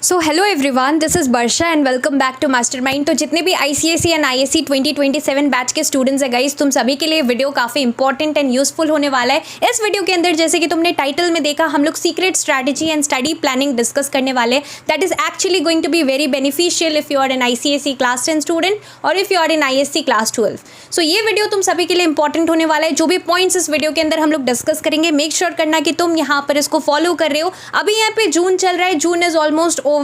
So hello everyone, this is Varsha and welcome back to Mastermind. तो जितने भी ICSE एंड ISC 2027 बैच के स्टूडेंट्स है गाइस, तुम सभी के लिए वीडियो काफ़ी इंपॉर्टेंट एंड यूजफुल होने वाला है। इस वीडियो के अंदर जैसे कि तुमने टाइटल में देखा, हम लोग secret strategy and study planning discuss करने वाले। That is actually going to be very beneficial if you are an ICSE class 10 student और if you are an ISC class 12। So ये वीडियो तुम सभी के लिए इंपॉर्टेंट होने वाला है। जो भी पॉइंट्स इस वीडियो के अंदर हम लोग डिस्कस करेंगे, मेक श्योर करना कि तुम यहाँ पर इसको फॉलो कर रहे हो। अभी यहाँ पे जून चल रहा है, जून इज ऑलमोस्ट ओवर।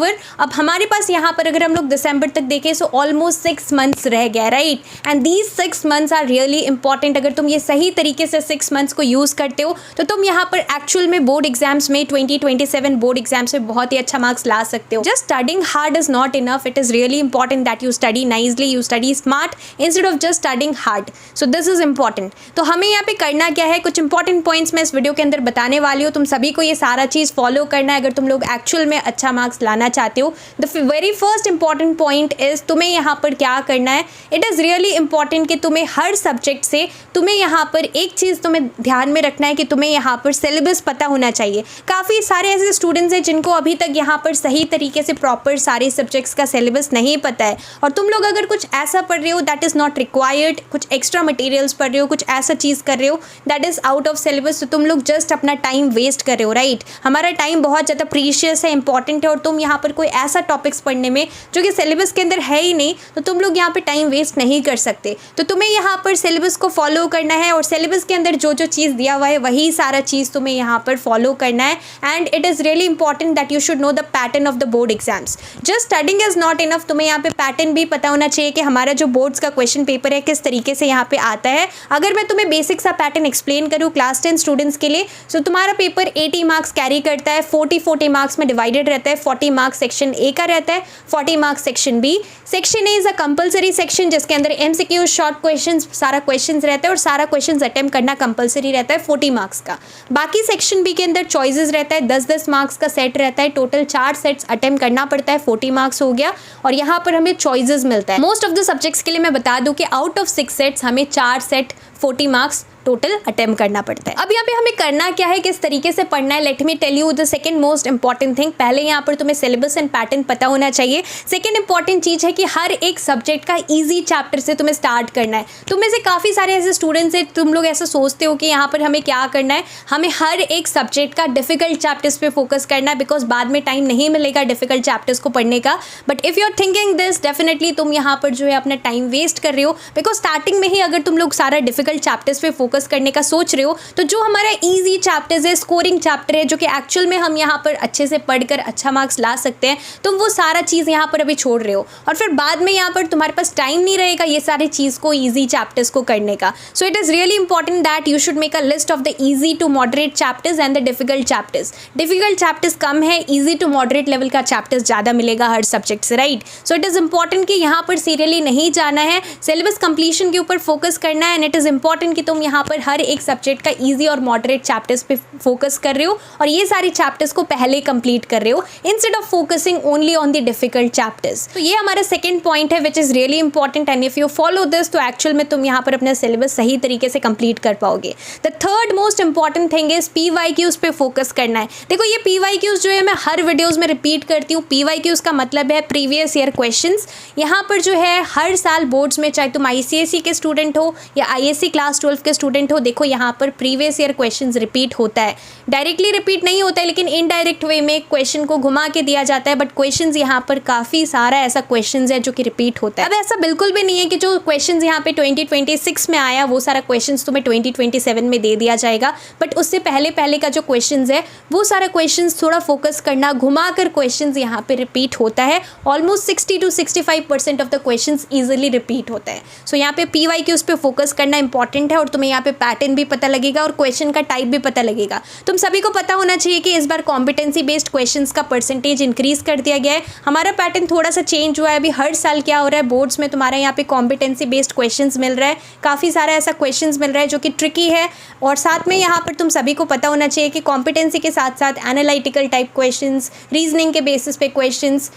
अब हमारे पास यहाँ पर अगर हम लोग दिसंबर तक देखें सो ऑलमोस्ट 6 मंथ्स रह गया, right. And these 6 months are really important. अगर तुम ये सही तरीके से 6 मंथ्स को यूज़ करते हो तो तुम यहाँ पर एक्चुअल में बोर्ड एग्जाम्स में 2027 बोर्ड एग्जाम्स में बहुत ही अच्छा मार्क्स ला सकते हो। Just studying hard is not enough, it is really important that you study nicely, you study smart instead of just studying hard. So this is important. तो हमें यहाँ पे करना क्या है, कुछ इंपॉर्टेंट पॉइंट्स मैं इस वीडियो के अंदर बताने वाली हूँ। तुम सभी को ये सारा चीज़ फॉलो करना है अगर तुम लोग एक्चुअल में अच्छा मार्क्स लाना चाहते हो। The very first important point is तुम्हें यहाँ पर क्या करना है। इट इज़ रियली इंपॉर्टेंट कि तुम्हें हर सब्जेक्ट से तुम्हें यहाँ पर एक चीज़ तुम्हें ध्यान में रखना है कि तुम्हें यहाँ पर सिलेबस पता होना चाहिए। काफ़ी सारे ऐसे स्टूडेंट्स हैं जिनको अभी तक यहाँ पर सही तरीके से प्रॉपर सारे सब्जेक्ट्स का सिलेबस नहीं पता है, और तुम लोग अगर कुछ ऐसा पढ़ रहे हो दैट इज़ नॉट रिक्वायर्ड, कुछ एक्स्ट्रा मटेरियल्स पढ़ रहे हो, कुछ ऐसा चीज़ कर रहे हो that is out of syllabus, तो तुम लोग जस्ट अपना टाइम वेस्ट कर रहे हो, राइट। हमारा टाइम बहुत ज़्यादा प्रीशियस है, इंपॉर्टेंट है, और तुम यहाँ पर कोई ऐसा टॉपिक्स पढ़ने में जो कि सिलेबस के अंदर है ही नहीं, तो तुम लोग यहाँ पे टाइम वेस्ट नहीं कर सकते। तो तुम्हें यहाँ पर सिलेबस को फॉलो करना है, और सिलेबस के अंदर जो जो चीज़ दिया हुआ है वही सारा चीज़ तुम्हें यहाँ पर फॉलो करना है। And it is really important that you should know the pattern of the board exams. Just studying is not enough, तुम्हें यहाँ पे पैटर्न भी पता होना चाहिए कि हमारा जो बोर्ड्स का क्वेश्चन पेपर है किस तरीके से यहाँ पे आता है। अगर मैं तुम्हें बेसिक सा पैटर्न एक्सप्लेन करूँ क्लास 10 स्टूडेंट्स के लिए, तो तुम्हारा पेपर 80 मार्क्स कैरी करता है, 40 मार्क्स में डिवाइडेड रहता है। 40 मार्क्स सेक्शन ए का रहता है, 40 marks section B. Section A is a compulsory section जिसके अंदर MCQ शॉर्ट क्वेश्चंस सारा क्वेश्चंस रहता है, और सारा क्वेश्चंस अटेम्प्ट करना कंपलसरी रहता है 40 मार्क्स का। बाकी सेक्शन बी के अंदर चॉइसेस रहता है, 10-10 मार्क्स का सेट रहता है। टोटल 4 सेट्स अटेम्प्ट करना पड़ता है, 40 मार्क्स हो गया, और यहाँ पर हमें चॉइसेस मिलता है। मोस्ट ऑफ द सब्जेक्ट्स के लिए मैं बता दूं कि आउट ऑफ 6 सेट्स हमें 4 सेट 40 मार्क्स टोटल अटेम्प्ट करना पड़ता है। अब यहाँ पे हमें करना क्या है, किस तरीके से पढ़ना है, let me tell you the second most important thing. पहले यहाँ पर तुम्हें सिलेबस एंड पैटर्न पता होना चाहिए। सेकंड इंपॉर्टेंट चीज़ है कि हर एक सब्जेक्ट का इजी चैप्टर से तुम्हें स्टार्ट करना है। तुम में से काफ़ी सारे ऐसे स्टूडेंट्स हैं, तुम लोग ऐसा सोचते हो कि यहाँ पर हमें क्या करना है, हमें हर एक सब्जेक्ट का डिफिकल्ट चैप्टर्स पे फोकस करना है, बिकॉज बाद में टाइम नहीं मिलेगा डिफिकल्ट चैप्टर्स को पढ़ने का। But if you are thinking this, definitely तुम यहाँ पर जो है अपना टाइम वेस्ट कर रहे हो, बिकॉज स्टार्टिंग में ही अगर तुम लोग सारा डिफिकल्ट चैप्टर्स पे फोकस करने का सोच रहे हो, तो जो हमारा इजी चैप्टर्स है, स्कोरिंग चैप्टर है, जो कि एक्चुअल में हम यहाँ पर अच्छे से पढ़कर अच्छा मार्क्स ला सकते हैं, तुम वो सारा चीज़ यहाँ पर अभी छोड़ रहे हो, और फिर बाद में यहाँ पर तुम्हारे पास टाइम नहीं रहेगा ये सारी चीज़ को, इजी चैप्टर्स को करने का। So it is really important that you should make a list of the easy to moderate chapters and the difficult chapters. Difficult chapters कम है, इजी टू मॉडरेट लेवल का चैप्टर्स ज़्यादा मिलेगा हर सब्जेक्ट से, right. So it is important कि यहाँ पर सीरियली नहीं जाना है, सिलेबस कंप्लीशन के ऊपर फोकस करना है। एंड इट इज़ इंपॉर्टेंट कि तुम यहाँ पर हर एक सब्जेक्ट का इजी और मॉडरेट चैप्टर्स पे फोकस कर रहे हो, और ये सारे चैप्टर्स को पहले कंप्लीट कर रहे हो instead of focusing only on the difficult chapters. तो ये हमारा सेकंड पॉइंट है which is really important, and if you follow this तो एक्चुअल में तुम यहाँ पर अपना सिलेबस सही तरीके से कंप्लीट कर पाओगे। The third most important thing is PYQs पे फोकस करना है। देखो ये PYQs जो है मैं हर वीडियोज़ में रिपीट करती हूँ। PYQs का मतलब है प्रीवियस ईयर क्वेश्चन। यहाँ पर जो है हर साल बोर्ड्स में, चाहे तुम ICSE के स्टूडेंट हो या ISC क्लास 12 के स्टूडेंट हो, देखो यहाँ पर प्रीवियस ईयर क्वेश्चंस रिपीट होता है। डायरेक्टली रिपीट नहीं होता है, लेकिन इनडायरेक्ट वे में क्वेश्चन को घुमा के दिया जाता है, बट क्वेश्चंस यहाँ पर काफ़ी सारा ऐसा क्वेश्चंस है जो कि रिपीट होता है। अब ऐसा बिल्कुल भी नहीं है कि जो क्वेश्चंस यहाँ पे 2026 में आया वो सारा क्वेश्चंस तुम्हें 2027 में दे दिया जाएगा, बट उससे पहले का जो क्वेश्चंस है वो सारा क्वेश्चंस थोड़ा फोकस करना, घुमा कर क्वेश्चंस यहाँ पे रिपीट होता है। Almost 60 to 65% of the questions easily repeat होता है। सो यहाँ पे PYQs पे फोकस करना इंपॉर्टेंट है, और तुम्हें यहाँ पे पैटर्न भी पता लगेगा और क्वेश्चन का टाइप भी पता लगेगा। तुम सभी को पता होना चाहिए कि इस बार कॉम्पिटेंसी बेस्ड क्वेश्चंस का परसेंटेज इंक्रीज कर दिया गया है। हमारा पैटर्न थोड़ा सा चेंज हुआ है। अभी हर साल क्या हो रहा है, बोर्ड्स में तुम्हारा यहाँ पे कॉम्पिटेंसी बेस्ड क्वेश्चंस मिल रहा है, काफ़ी सारा ऐसा क्वेश्चंस मिल रहा है जो कि ट्रिकी है, और साथ में यहाँ पर तुम सभी को पता होना चाहिए कि कॉम्पिटेंसी के साथ साथ एनालिटिकल टाइप क्वेश्चंस, रीजनिंग के बेसिस पे क्वेश्चंस,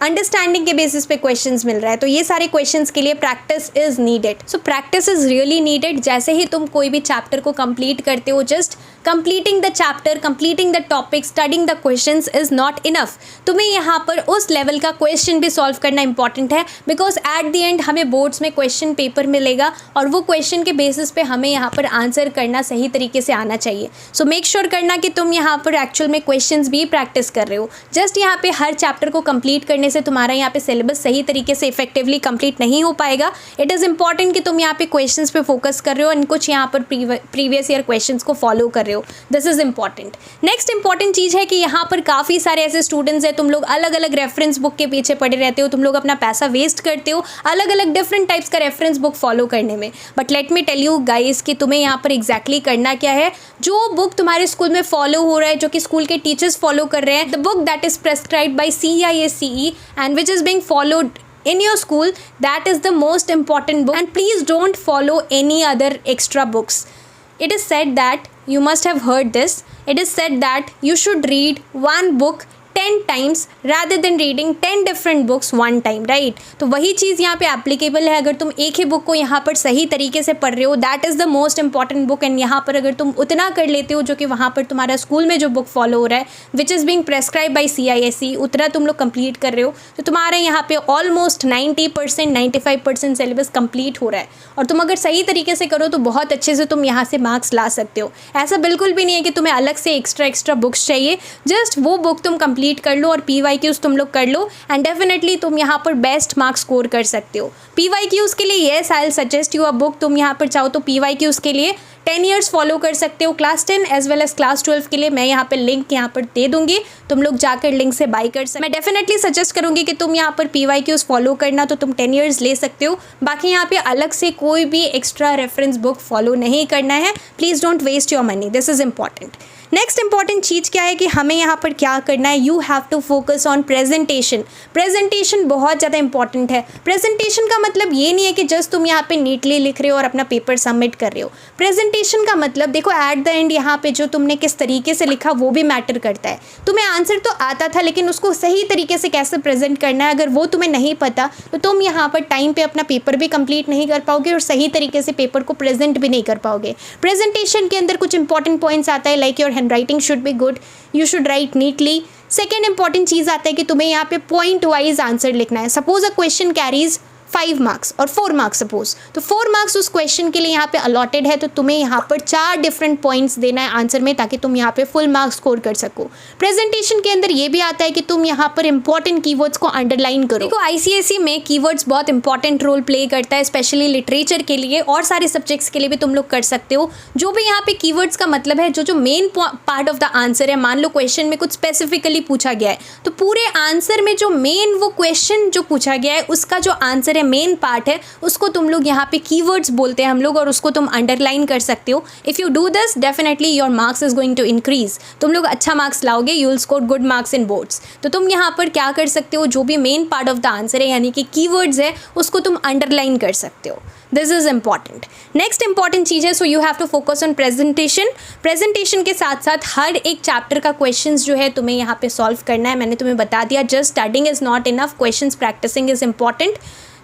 अंडरस्टैंडिंग के बेसिस पे क्वेश्चंस मिल रहा है। तो ये सारे क्वेश्चंस के लिए practice is needed. So practice is really needed. जैसे ही तुम कोई भी चैप्टर को कंप्लीट करते हो, just completing the chapter, completing the topic, studying the questions is not enough. तुम्हें यहाँ पर उस लेवल का क्वेश्चन भी सॉल्व करना इंपॉर्टेंट है, बिकॉज एट द एंड हमें बोर्ड्स में क्वेश्चन पेपर मिलेगा और वो क्वेश्चन के बेसिस पे हमें यहाँ पर आंसर करना सही तरीके से आना चाहिए। सो मेक श्योर करना कि तुम यहाँ पर एक्चुअल में क्वेश्चंस भी प्रैक्टिस कर रहे हो। जस्ट यहाँ पे हर चैप्टर को कंप्लीट करने से तुम्हारा यहाँ पे सिलेबस सही तरीके से इफेक्टिवली कंप्लीट नहीं हो पाएगा। इट इज़ इंपॉर्टेंट कि तुम यहाँ पे क्वेश्चंस पे फोकस कर रहे हो और कुछ यहाँ पर प्रीवियस ईयर क्वेश्चंस को फॉलो कर रहे हो। This is important. Next important चीज़ है कि यहाँ पर काफ़ी सारे ऐसे स्टूडेंट्स हैं, तुम लोग अलग अलग रेफरेंस बुक के पीछे पड़े रहते हो, तुम लोग अपना पैसा वेस्ट करते हो अलग अलग डिफरेंट टाइप्स का रेफरेंस बुक फॉलो करने में। But let me tell you guys कि तुम्हें यहाँ पर एग्जैक्टली करना क्या है। जो बुक तुम्हारे स्कूल में फॉलो हो रहा है, जो कि स्कूल के टीचर्स फॉलो कर रहे हैं, the book that is prescribed by CISCE and which is being followed in your school, that is the most important book, and please don't follow any other extra books. It is said that, you must have heard this, it is said that you should read one book 10 times rather than reading 10 different books one time, right? तो वही चीज़ यहाँ पे applicable है। अगर तुम एक ही book को यहाँ पर सही तरीके से पढ़ रहे हो, that is the most important book, and यहाँ पर अगर तुम उतना कर लेते हो जो कि वहाँ पर तुम्हारा स्कूल में जो बुक फॉलो हो रहा है, which is being prescribe by CISCE, उतना तुम लोग कंप्लीट कर रहे हो, तो तुम्हारा यहाँ पे ऑलमोस्ट 90% 95% सिलेबस कंप्लीट हो रहा है। और तुम अगर सही तरीके से करो तो बहुत अच्छे से तुम यहाँ से मार्क्स ला सकते हो। ऐसा बिल्कुल भी नहीं है कि तुम्हें अलग से एक्स्ट्रा बुक्स चाहिए। जस्ट वो बुक तुम कंप्लीट कर लो और PYQs तुम लोग कर लो, एंड डेफिनेटली तुम यहाँ पर बेस्ट मार्क्स स्कोर कर सकते हो। PYQs के लिए yes, I will suggest you a book. तुम यहाँ पर चाहो तो PYQs के लिए 10 ईयर्स फॉलो कर सकते हो, class 10 as well as class 12 के लिए। मैं यहाँ पर लिंक यहाँ पर दे दूंगी, तुम लोग जाकर लिंक से बाय कर सकते। मैं डेफिनेटली सजेस्ट करूँगी कि तुम यहाँ पर PYQs फॉलो करना, तो तुम 10 ईयर्स ले सकते हो। बाकी यहाँ पे अलग से कोई भी एक्स्ट्रा रेफरेंस बुक फॉलो नहीं करना है। Please don't waste your money, this is important. Next important चीज़ क्या है कि हमें यहाँ पर क्या करना है, you have to focus on presentation. Presentation बहुत ज़्यादा इंपॉर्टेंट है। प्रेजेंटेशन का मतलब ये नहीं है कि जस्ट तुम यहाँ पे नीटली लिख रहे हो और अपना पेपर सबमिट कर रहे हो। प्रेजेंटेशन का मतलब देखो, एट द एंड यहाँ पे जो तुमने किस तरीके से लिखा वो भी मैटर करता है। तुम्हें आंसर तो आता था, लेकिन उसको सही तरीके से कैसे प्रेजेंट करना है, अगर वो तुम्हें नहीं पता तो तुम यहाँ पर टाइम पे अपना पेपर भी कंप्लीट नहीं कर पाओगे और सही तरीके से पेपर को प्रेजेंट भी नहीं कर पाओगे। प्रेजेंटेशन के अंदर कुछ इंपॉर्टेंट पॉइंट्स आता है, like your handwriting should be good, you should write neatly. Second important चीज़ आता है कि तुम्हें यहाँ पे पॉइंट वाइज आंसर लिखना है। Suppose a question carries 5 marks और 4 मार्क्स सपोज, तो 4 मार्क्स उस क्वेश्चन के लिए यहाँ पे अलॉटेड है, तो तुम्हें यहाँ पर 4 डिफरेंट पॉइंट्स देना है आंसर में, ताकि तुम यहाँ पे फुल मार्क्स स्कोर कर सको। प्रेजेंटेशन के अंदर ये भी आता है कि तुम यहाँ पर इंपॉर्टेंट कीवर्ड्स को अंडरलाइन करो। देखो ICSE में कीवर्ड्स बहुत इंपॉर्टेंट रोल प्ले करता है, स्पेशली लिटरेचर के लिए और सारे सब्जेक्ट्स के लिए भी तुम लोग कर सकते हो। जो भी यहाँ पे कीवर्ड्स का मतलब है, जो main part of the answer है, मान लो क्वेश्चन में कुछ स्पेसिफिकली पूछा गया है, तो पूरे आंसर में जो मेन वो क्वेश्चन जो पूछा गया है उसका जो आंसर है, मेन पार्ट है, उसको तुम लोग यहाँ पे कीवर्ड्स बोलते हैं हम लोग, और उसको तुम अंडरलाइन कर सकते हो। If you do this, definitely your marks is going to increase. तुम लोग अच्छा मार्क्स लाओगे, you will score good marks in boards. तो तुम यहाँ पर क्या कर सकते हो, जो भी main part of the answer है यानी कि कीवर्ड्स है, उसको तुम अंडरलाइन कर सकते हो। This is important. Next important चीज़ है, so you have to focus on presentation. Presentation के साथ साथ हर एक चैप्टर का क्वेश्चंस जो है तुम्हें यहाँ पे सॉल्व करना है। मैंने तुम्हें बता दिया, just studying is not enough, questions practicing is important.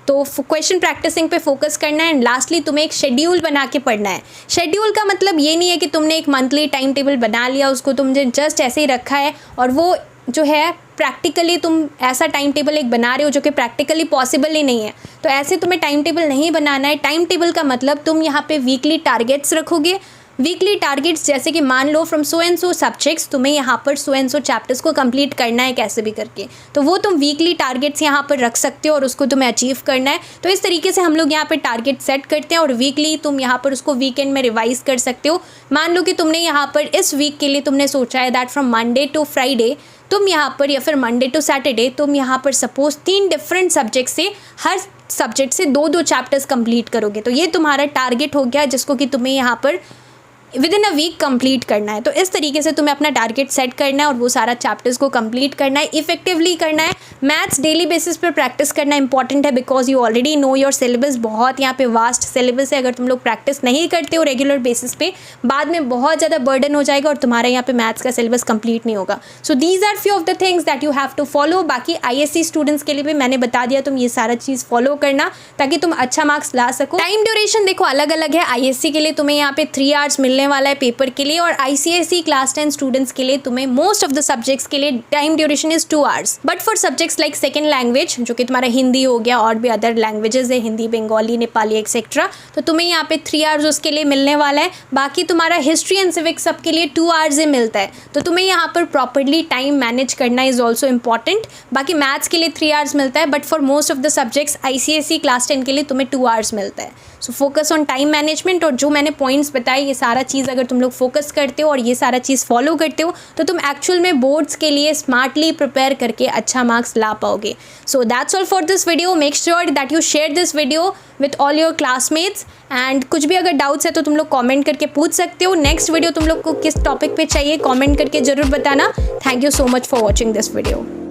तो क्वेश्चन प्रैक्टिसिंग पे फोकस करना है, एंड लास्टली तुम्हें एक शेड्यूल बना के पढ़ना है। शेड्यूल का मतलब ये नहीं है कि तुमने एक मंथली टाइम टेबल बना लिया, उसको तुमने जस्ट ऐसे ही रखा है, और वो जो है प्रैक्टिकली तुम ऐसा टाइम टेबल एक बना रहे हो जो कि प्रैक्टिकली पॉसिबल ही नहीं है। तो ऐसे तुम्हें टाइम टेबल नहीं बनाना है। टाइम टेबल का मतलब तुम यहाँ पे वीकली टारगेट्स रखोगे। वीकली टारगेट्स जैसे कि मान लो from so and so subjects तुम्हें यहाँ पर सो एंड सो चैप्टर्स को कंप्लीट करना है कैसे भी करके, तो वो तुम वीकली टारगेट्स यहाँ पर रख सकते हो और उसको तुम्हें अचीव करना है। तो इस तरीके से हम लोग यहाँ पर टारगेट सेट करते हैं, और वीकली तुम यहाँ पर उसको वीकेंड में रिवाइज कर सकते हो। मान लो कि तुमने यहाँ पर इस वीक के लिए तुमने सोचा है that from Monday to Friday तुम यहाँ पर, या फिर मंडे टू सैटरडे तुम यहाँ पर सपोज 3 डिफरेंट सब्जेक्ट से, हर सब्जेक्ट से 2-2 चैप्टर्स कंप्लीट करोगे। तो ये तुम्हारा टारगेट हो गया, जिसको कि तुम्हें यहाँ पर within a week complete करना है। तो इस तरीके से तुम्हें अपना टारगेट सेट करना है और वो सारा चैप्टर्स को कंप्लीट करना है, इफेक्टिवली करना है। मैथ्स डेली बेसिस पर प्रैक्टिस करना इंपॉर्टेंट है, because you already know your syllabus. बहुत यहाँ पे वास्ट सिलेबस है, अगर तुम लोग प्रैक्टिस नहीं करते हो रेगुलर बेसिस पे, बाद में बहुत ज़्यादा बर्डन हो जाएगा और तुम्हारा यहाँ पे मैथ्स का सिलेबस कंप्लीट नहीं होगा। So these are few of the things that you have to follow. बाकी ISC स्टूडेंट्स के लिए भी मैंने बता दिया, तुम ये सारा चीज़ फॉलो करना ताकि तुम अच्छा मार्क्स ला सको। टाइम ड्यूरेशन देखो अलग अलग है। ISC के लिए तुम्हें यहाँ पे 3 आवर्स मिलने मिलने वाला है पेपर के लिए। और ICSE क्लास 10 स्टूडेंट्स के लिए तुम्हें मोस्ट ऑफ द सब्जेक्ट्स के लिए time duration is 2 hours. But for subjects like second language, जो कि तुम्हारा हिंदी हो गया और भी अदर लैंग्वेजेस है, हिंदी, बंगाली, नेपाली एक्सेट्रा, तो तुम्हें यहाँ पे 3 आवर्स उसके लिए मिलने वाला है। बाकी तुम्हारा हिस्ट्री एंड सिविक्स सबके लिए 2 आवर्स ही मिलता है। तो तुम्हें यहाँ पर प्रॉपरली टाइम मैनेज करना इज ऑल्सो इंपॉर्टेंट। बाकी मैथ्स के लिए 3 आवर्स मिलता है, but for most of the subjects ICSE class 10 के लिए तुम्हें 2 आवर्स मिलता है। So focus on time management. और जो मैंने पॉइंट्स बताए, ये सारा चीज़ अगर तुम लोग फोकस करते हो और ये सारा चीज़ फॉलो करते हो तो तुम एक्चुअल में बोर्ड्स के लिए स्मार्टली प्रिपेयर करके अच्छा मार्क्स ला पाओगे। So that's all for this video. Make sure that you share this video with all your classmates. And कुछ भी अगर डाउट्स है तो तुम लोग कमेंट करके पूछ सकते हो। नेक्स्ट वीडियो तुम लोग को किस टॉपिक पे चाहिए कमेंट करके ज़रूर बताना। Thank you so much for watching this video.